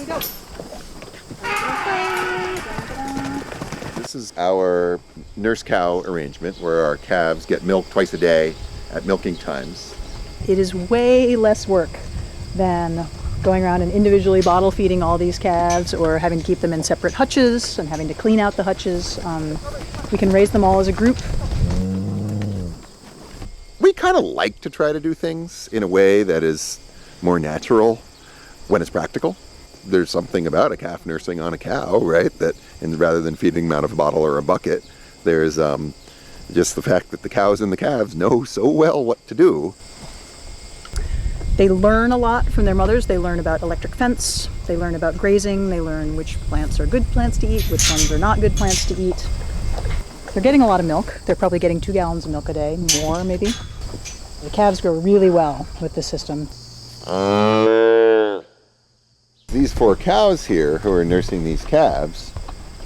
go. This is our nurse cow arrangement where our calves get milked twice a day at milking times. It is way less work than going around and individually bottle feeding all these calves or having to keep them in separate hutches and having to clean out the hutches. We can raise them all as a group. We kind of like to try to do things in a way that is more natural when it's practical. There's something about a calf nursing on a cow, right? And rather than feeding them out of a bottle or a bucket, there's just the fact that the cows and the calves know so well what to do. They learn a lot from their mothers. They learn about electric fence. They learn about grazing. They learn which plants are good plants to eat, which ones are not good plants to eat. They're getting a lot of milk. They're probably getting 2 gallons of milk a day, more maybe. The calves grow really well with this system. These 4 cows here who are nursing these calves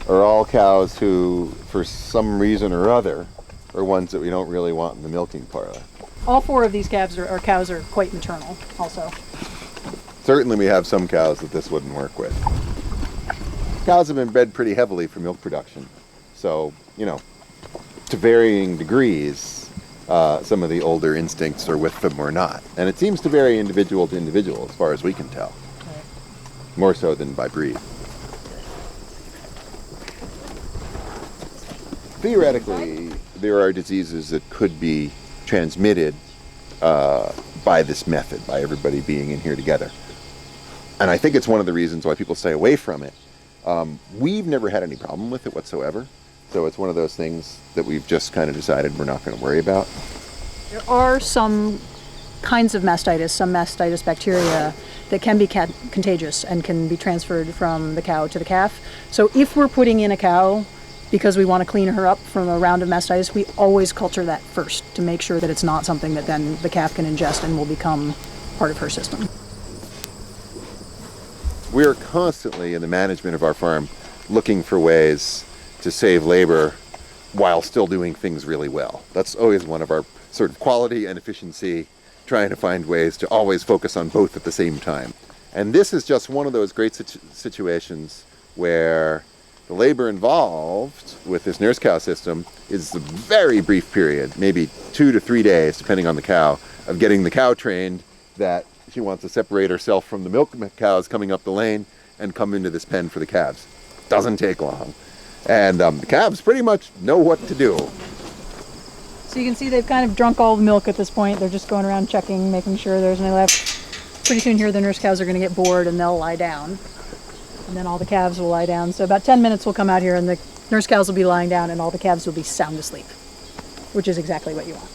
are all cows who, for some reason or other, are ones that we don't really want in the milking parlor. All 4 of these calves are quite maternal also. Certainly we have some cows that this wouldn't work with. Cows have been bred pretty heavily for milk production. So, to varying degrees, some of the older instincts are with them or not. And it seems to vary individual to individual as far as we can tell. Right. More so than by breed. Theoretically, there are diseases that could be transmitted by this method, by everybody being in here together. And I think it's one of the reasons why people stay away from it. We've never had any problem with it whatsoever. So it's one of those things that we've just kind of decided we're not going to worry about. There are some kinds of mastitis, some mastitis bacteria that can be contagious and can be transferred from the cow to the calf. So if we're putting in a cow because we want to clean her up from a round of mastitis, we always culture that first to make sure that it's not something that then the calf can ingest and will become part of her system. We are constantly in the management of our farm looking for ways to save labor while still doing things really well. That's always one of our sort of quality and efficiency, trying to find ways to always focus on both at the same time. And this is just one of those great situations where the labor involved with this nurse cow system is a very brief period, maybe 2 to 3 days, depending on the cow, of getting the cow trained that she wants to separate herself from the milk cows coming up the lane and come into this pen for the calves. Doesn't take long. And the calves pretty much know what to do. So you can see they've kind of drunk all the milk at this point. They're just going around checking, making sure there's any left. Pretty soon here the nurse cows are going to get bored and they'll lie down. And then all the calves will lie down. So about 10 minutes will come out here and the nurse cows will be lying down and all the calves will be sound asleep, which is exactly what you want.